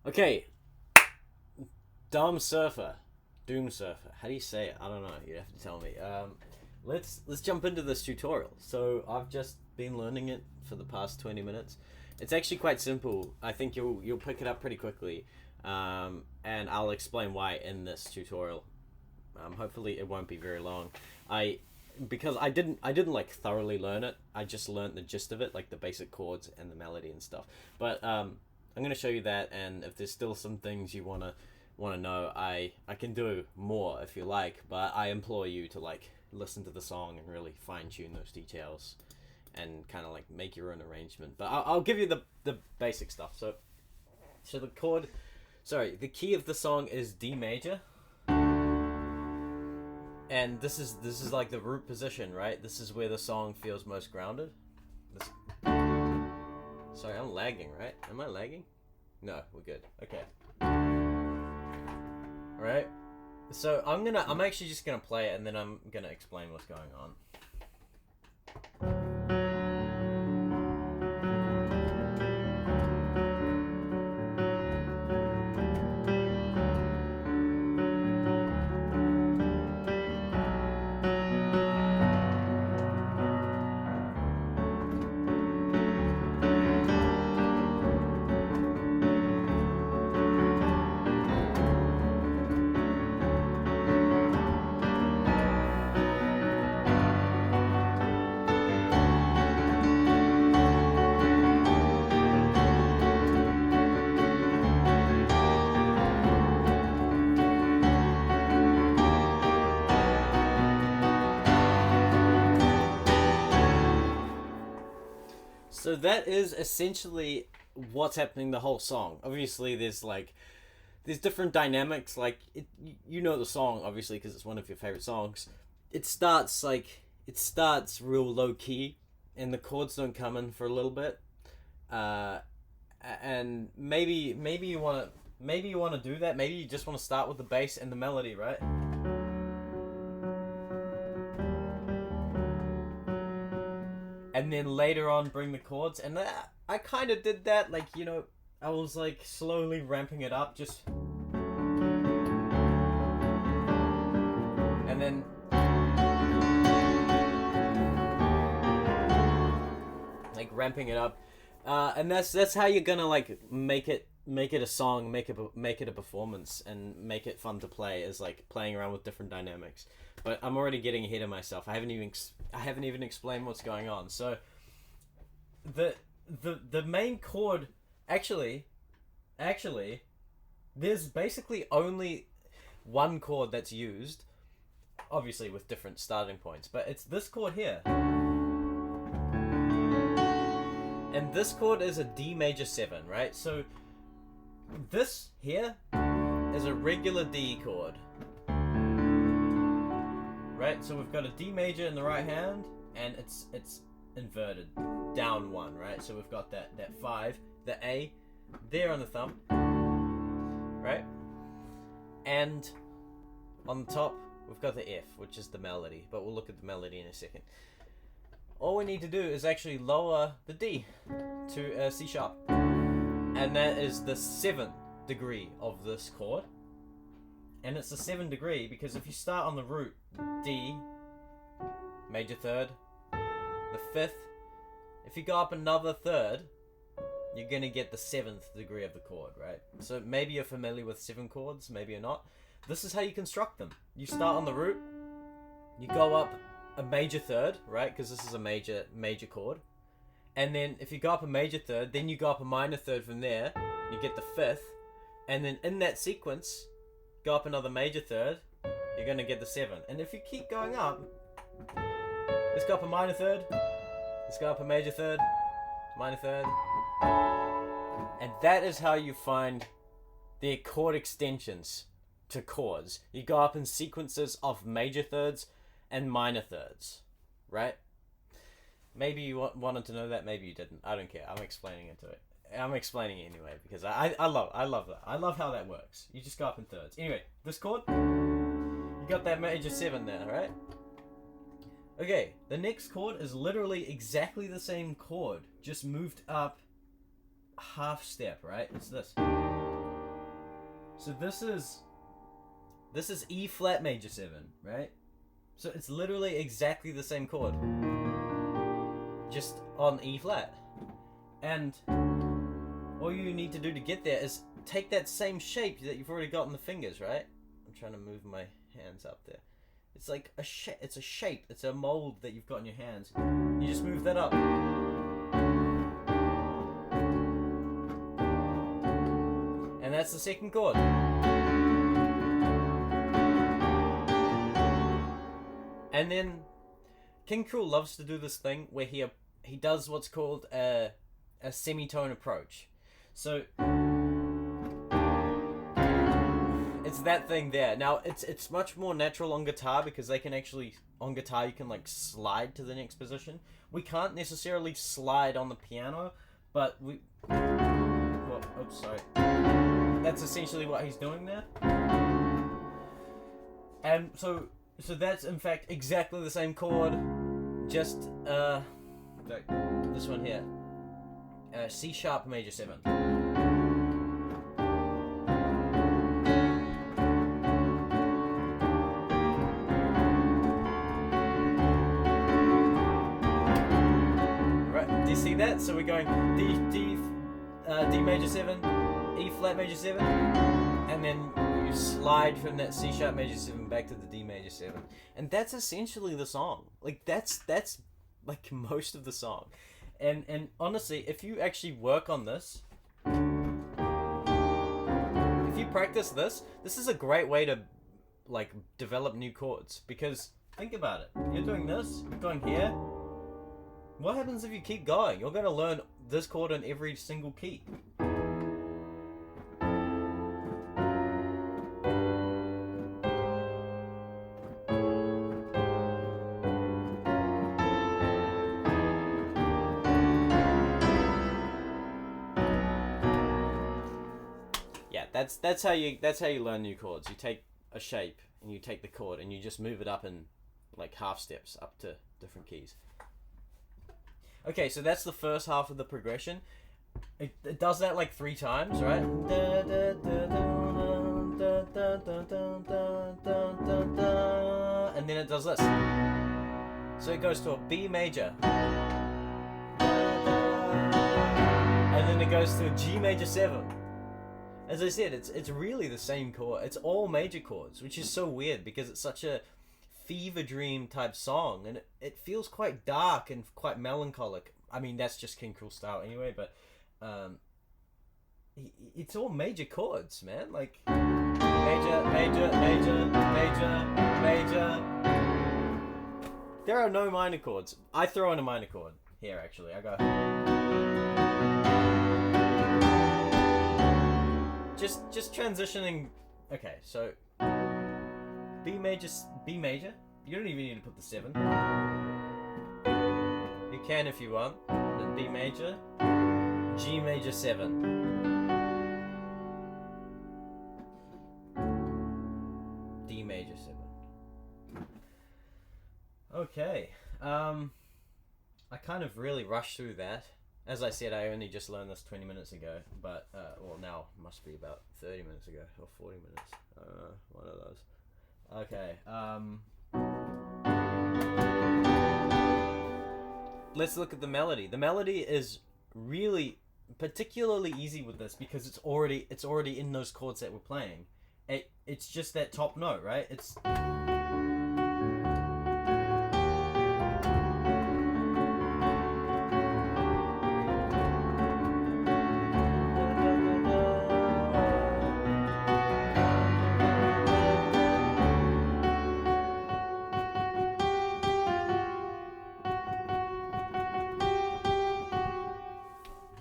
Okay, Doom Surfer. Doom Surfer. How do you say it? I don't know. You have to tell me. Let's jump into this tutorial. So I've just been learning it for the past 20 minutes. It's actually quite simple. I think you'll pick it up pretty quickly. And I'll explain why in this tutorial. Hopefully it won't be very long. Because I didn't like thoroughly learn it. I just learned the gist of it, like the basic chords and the melody and stuff. But I'm gonna show you that, and if there's still some things you wanna know, I can do more if you like. But I implore you to like listen to the song and really fine tune those details, and kind of like make your own arrangement. But I'll give you the basic stuff. So the key of the song is D major. And this is like the root position, right? This is where the song feels most grounded. Sorry, I'm lagging, right? Am I lagging? No, we're good. Okay. Alright. So I'm actually just gonna play it, and then I'm gonna explain what's going on. So that is essentially what's happening the whole song. Obviously, there's different dynamics. Like you know the song obviously because it's one of your favorite songs. It starts real low key, and the chords don't come in for a little bit. And maybe you wanna do that. Maybe you just want to start with the bass and the melody, right? And then later on bring the chords, and I kind of did that, like, you know, I was like slowly ramping it up, just, and then like ramping it up, and that's how you're gonna like make it a song, make it a performance, and make it fun to play, is like playing around with different dynamics. But I'm already getting ahead of myself. I haven't even explained what's going on. So the main chord, actually there's basically only one chord that's used, obviously with different starting points, but it's this chord here. And this chord is a D major 7, right? So this here is a regular D chord. Right, so we've got a D major in the right hand, and it's inverted, down 1, right? So we've got that 5, the A, there on the thumb, right? And on the top, we've got the F, which is the melody, but we'll look at the melody in a second. All we need to do is actually lower the D to a C sharp, and that is the 7th degree of this chord. And it's a 7th degree because if you start on the root D, major 3rd, the 5th, if you go up another 3rd, you're gonna get the 7th degree of the chord, right? So maybe you're familiar with 7 chords, maybe you're not. This is how you construct them. You start on the root, you go up a major 3rd, right? Because this is a major chord. And then if you go up a major 3rd, then you go up a minor 3rd from there, you get the 5th, and then in that sequence, go up another major 3rd, you're going to get the 7th. And if you keep going up, let's go up a minor 3rd, let's go up a major 3rd, minor 3rd. And that is how you find the chord extensions to chords. You go up in sequences of major 3rds and minor 3rds, right? Maybe you wanted to know that, maybe you didn't. I don't care. I'm explaining it anyway because I love that. I love how that works. You just go up in 3rds. Anyway, this chord, you got that major 7 there, right? Okay, the next chord is literally exactly the same chord, just moved up half step, right? It's this. So this is E flat major 7, right? So it's literally exactly the same chord, just on E flat. And all you need to do to get there is take that same shape that you've already got in the fingers, right? I'm trying to move my hands up there. It's like it's a shape, it's a mold that you've got in your hands. You just move that up. And that's the second chord. And then King Krule loves to do this thing where he does what's called a semitone approach. So it's that thing there. Now it's much more natural on guitar because they can actually, on guitar you can like slide to the next position. We can't necessarily slide on the piano, but we. Well, oops, sorry. That's essentially what he's doing there. And so that's in fact exactly the same chord, just this one here, C sharp major 7. Right, do you see that? So we're going D major 7, E flat major 7, and then you slide from that C sharp major 7 back to the D major 7, and that's essentially the song. Like that's like most of the song. And honestly, if you actually work on this, if you practice this is a great way to like develop new chords. Because think about it, you're doing this, you're going here. What happens if you keep going? You're going to learn this chord in every single key. Yeah, that's how you learn new chords. You take a shape and you take the chord and you just move it up in like half steps up to different keys. Okay, so that's the first half of the progression. It does that like 3 times, right? And then it does this. So it goes to a B major. And then it goes to a G major 7. As I said, it's really the same chord. It's all major chords, which is so weird because it's such a fever dream type song, and it feels quite dark and quite melancholic. I mean, that's just King Krule style anyway, but it's all major chords, man. Like major, major, major, major, major. There are no minor chords. I throw in a minor chord here, actually. I go just transitioning. Okay, so B major. You don't even need to put the 7. You can if you want. Then B major, G major 7. D major 7. Okay. I kind of really rushed through that. As I said, I only just learned this 20 minutes ago, but well, now it must be about 30 minutes ago or 40 minutes. One of those. Okay, let's look at the melody. The melody is really particularly easy with this because it's already in those chords that we're playing. It's just that top note, right? It's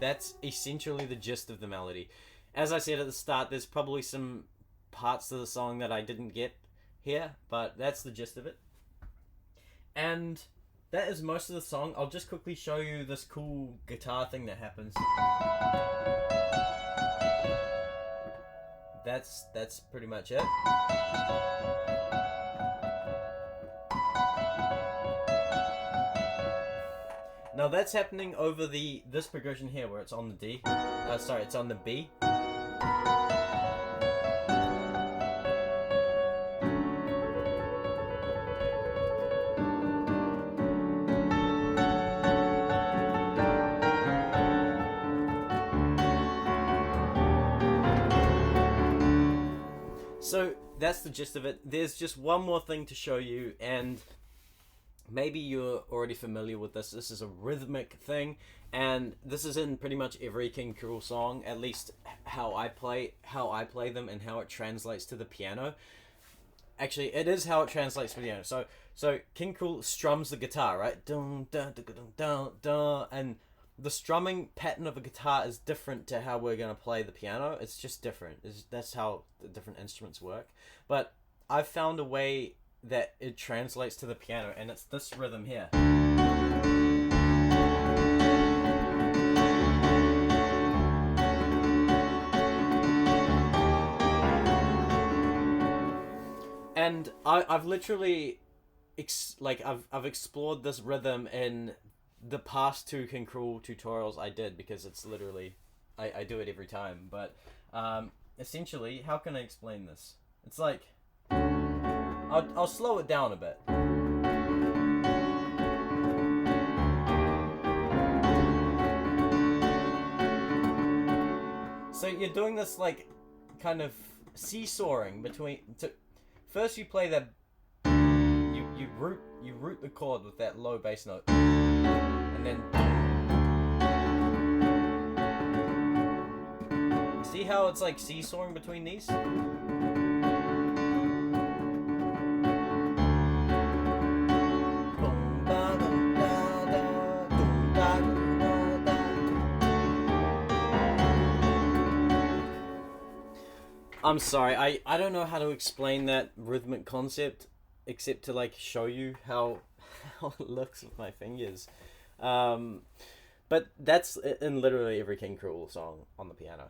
that's essentially the gist of the melody. As I said at the start, there's probably some parts of the song that I didn't get here, but that's the gist of it. And that is most of the song. I'll just quickly show you this cool guitar thing that happens. That's pretty much it. Now that's happening over this progression here where it's on the D. Sorry, it's on the B. So that's the gist of it. There's just one more thing to show you, and maybe you're already familiar with this. This is a rhythmic thing, and this is in pretty much every King Krule song, at least how I play them and how it translates to the piano. Actually, it is how it translates to the piano. So King Krule strums the guitar, right? Dun, dun, dun, dun, dun, dun, and the strumming pattern of a guitar is different to how we're going to play the piano. It's just different. That's how the different instruments work. But I've found a way that it translates to the piano, and it's this rhythm here. And I've literally I've explored this rhythm in the past 2 King Krule tutorials I did, because it's literally I do it every time. But essentially, how can I explain this? It's like I'll slow it down a bit. So you're doing this like kind of seesawing between. First you play that. You root the chord with that low bass note, and then see how it's like seesawing between these. I'm sorry, I don't know how to explain that rhythmic concept except to like show you how it looks with my fingers. But that's in literally every King Krule song on the piano.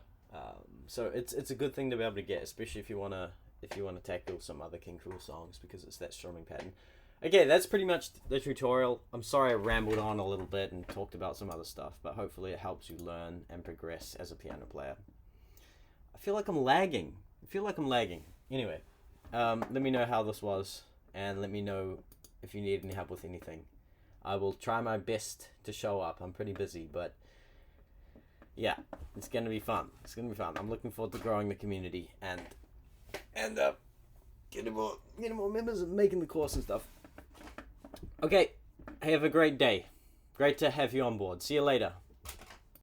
So it's a good thing to be able to get, especially if you wanna tackle some other King Krule songs, because it's that strumming pattern. Okay, that's pretty much the tutorial. I'm sorry I rambled on a little bit and talked about some other stuff, but hopefully it helps you learn and progress as a piano player. I feel like I'm lagging. Anyway, let me know how this was, and let me know if you need any help with anything. I will try my best to show up. I'm pretty busy, but yeah, it's gonna be fun. I'm looking forward to growing the community and getting more members and making the course and stuff. Okay, have a great day. Great to have you on board. See you later.